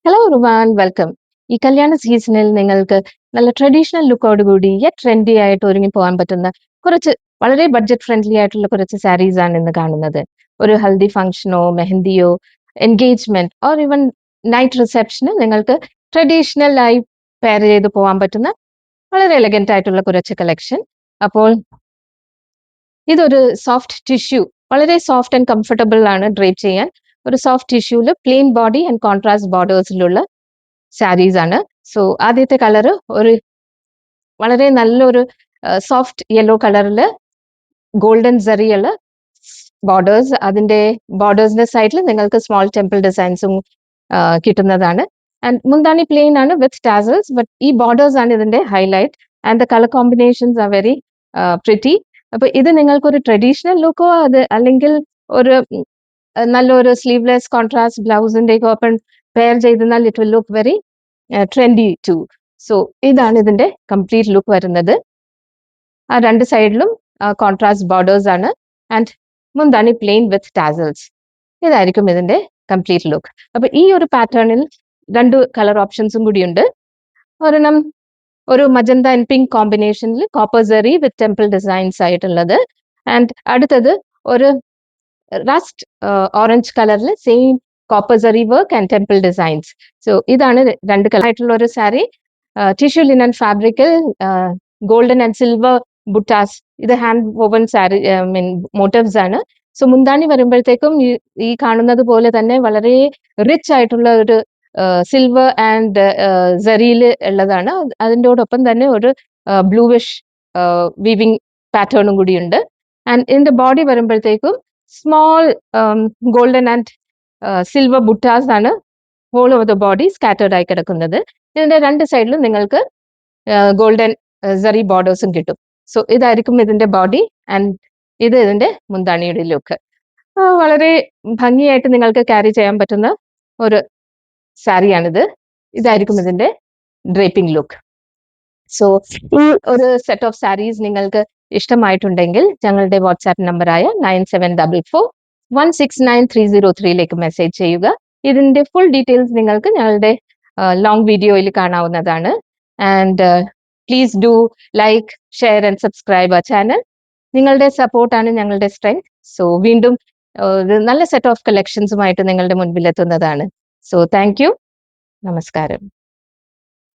Hello റുവാൻ welcome. ഈ കല്യാണ സീസണിൽ നിങ്ങൾക്ക് നല്ല ട്രഡീഷണൽ ലുക്കോട് കൂടി യെറ്റ് ട്രെൻഡി ആയിട്ട് ഒരുങ്ങി പോകാൻ പറ്റുന്ന കുറച്ച് വളരെ ബഡ്ജറ്റ് ഫ്രണ്ട്ലി ആയിട്ടുള്ള കുറച്ച് സാരീസ് ആണ് ഇന്ന് കാണുന്നത്. ഒരു ഹൽദി ഫംഗ്ഷനോ മെഹന്തിയോ എൻഗേജ്മെന്റ് ഓർ ഈവൻ നൈറ്റ് റിസപ്ഷന് നിങ്ങൾക്ക് ട്രഡീഷണൽ ആയി പെയർ ചെയ്ത് പോകാൻ പറ്റുന്ന വളരെ എലഗന്റ് ആയിട്ടുള്ള കുറച്ച് കളക്ഷൻ. അപ്പോൾ ഇതൊരു സോഫ്റ്റ് ടിഷ്യൂ, വളരെ സോഫ്റ്റ് ആൻഡ് കംഫർട്ടബിൾ ആണ് ഡ്രേപ്പ് ചെയ്യാൻ. ഒരു സോഫ്റ്റ് ടിഷ്യൂല് പ്ലെയിൻ ബോഡി ആൻഡ് കോൺട്രാസ്റ്റ് ബോർഡേഴ്സിലുള്ള സാരീസ് ആണ്. സോ ആദ്യത്തെ കളറ് ഒരു വളരെ നല്ലൊരു സോഫ്റ്റ് യെല്ലോ കളറില് ഗോൾഡൻ സെറിയുള്ള ബോർഡേഴ്സ്, അതിന്റെ ബോർഡേഴ്സിന്റെ സൈഡിൽ നിങ്ങൾക്ക് സ്മോൾ ടെമ്പിൾ ഡിസൈൻസും കിട്ടുന്നതാണ്. ആൻഡ് മുന്താണി പ്ലെയിൻ ആണ് വിത്ത് ടാസൽസ്, ബട്ട് ഈ ബോർഡേഴ്സ് ആണ് ഇതിന്റെ highlight and the colour combinations are very pretty. അപ്പൊ ഇത് നിങ്ങൾക്കൊരു ട്രഡീഷണൽ ലുക്കോ അത് അല്ലെങ്കിൽ ഒരു നല്ലൊരു സ്ലീവ്ലെസ് കോൺട്രാസ്റ്റ് ബ്ലൗസിന്റെ ഒപ്പം പെയർ ചെയ്താൽ it will look very trendy too. So ഇതാണ് ഇതിന്റെ കംപ്ലീറ്റ് ലുക്ക് വരുന്നത്. ആ രണ്ട് സൈഡിലും കോൺട്രാസ്റ്റ് ബോർഡേഴ്സ് ആണ് ആൻഡ് മുന്താണി പ്ലെയിൻ വിത്ത് ടാസൽസ്. ഇതായിരിക്കും ഇതിന്റെ കംപ്ലീറ്റ് ലുക്ക്. അപ്പൊ ഈ ഒരു പാറ്റേണിൽ രണ്ട് കളർ ഓപ്ഷൻസും കൂടിയുണ്ട്. ഒരെണ്ണം ഒരു മജന്ത ആൻഡ് പിങ്ക് കോമ്പിനേഷനിൽ copper zari with temple designs ആയിട്ടുള്ളത്, ആൻഡ് അടുത്തത് ഒരു റസ്റ്റ് ഓറഞ്ച് കളറിൽ same copper zari work and temple designs. So ഇതാണ് രണ്ട് കളർ ആയിട്ടുള്ള ഒരു സാരി. ടിഷ്യൂ ലിനൻ ഫാബ്രിക്കിൽ ഗോൾഡൻ ആൻഡ് സിൽവർ ബുട്ടാസ്, ഇത് ഹാൻഡ് വോവൻ സാരി മീൻ മോട്ടീവ്സ് ആണ്. സോ മുന്താണി വരുമ്പോഴത്തേക്കും ഈ കാണുന്നത് പോലെ തന്നെ വളരെ റിച്ച് ആയിട്ടുള്ള ഒരു സിൽവർ ആൻഡ് സെറിയിൽ ഉള്ളതാണ്. അതിൻ്റെയോടൊപ്പം തന്നെ ഒരു ബ്ലൂവിഷ് വീവിംഗ് പാറ്റേണും കൂടിയുണ്ട്. ആൻഡ് ഇതിന്റെ ബോഡി വരുമ്പോഴത്തേക്കും small golden and silver buttas ആണ് whole of the body scattered ആയി കിടക്കുന്നത്. ഇതിന്റെ രണ്ട് സൈഡിലും നിങ്ങൾക്ക് ഗോൾഡൻ സെറി ബോർഡേഴ്സും കിട്ടും. സോ ഇതായിരിക്കും ഇതിന്റെ ബോഡി ആൻഡ് ഇത് ഇതിന്റെ മുന്താണിയുടെ ലുക്ക്. വളരെ ഭംഗിയായിട്ട് നിങ്ങൾക്ക് ക്യാരി ചെയ്യാൻ പറ്റുന്ന ഒരു സാരിയാണിത്. ഇതായിരിക്കും ഇതിന്റെ ഡ്രേപ്പിംഗ് ലുക്ക്. സോ ഈ ഒരു സെറ്റ് ഓഫ് സാരീസ് നിങ്ങൾക്ക് ഇഷ്ടമായിട്ടുണ്ടെങ്കിൽ ഞങ്ങളുടെ വാട്സാപ്പ് നമ്പറായ 9744169303 മെസ്സേജ് ചെയ്യുക. ഇതിന്റെ ഫുൾ ഡീറ്റെയിൽസ് നിങ്ങൾക്ക് ഞങ്ങളുടെ ലോങ് വീഡിയോയിൽ കാണാവുന്നതാണ്. And please do like, share and subscribe our channel. നിങ്ങളുടെ സപ്പോർട്ടാണ് ഞങ്ങളുടെ സ്ട്രെങ്ത്. സോ വീണ്ടും ഒരു നല്ല സെറ്റ് ഓഫ് കളക്ഷൻസുമായിട്ട് നിങ്ങളുടെ മുൻപിൽ എത്തുന്നതാണ്. So thank you. നമസ്കാരം.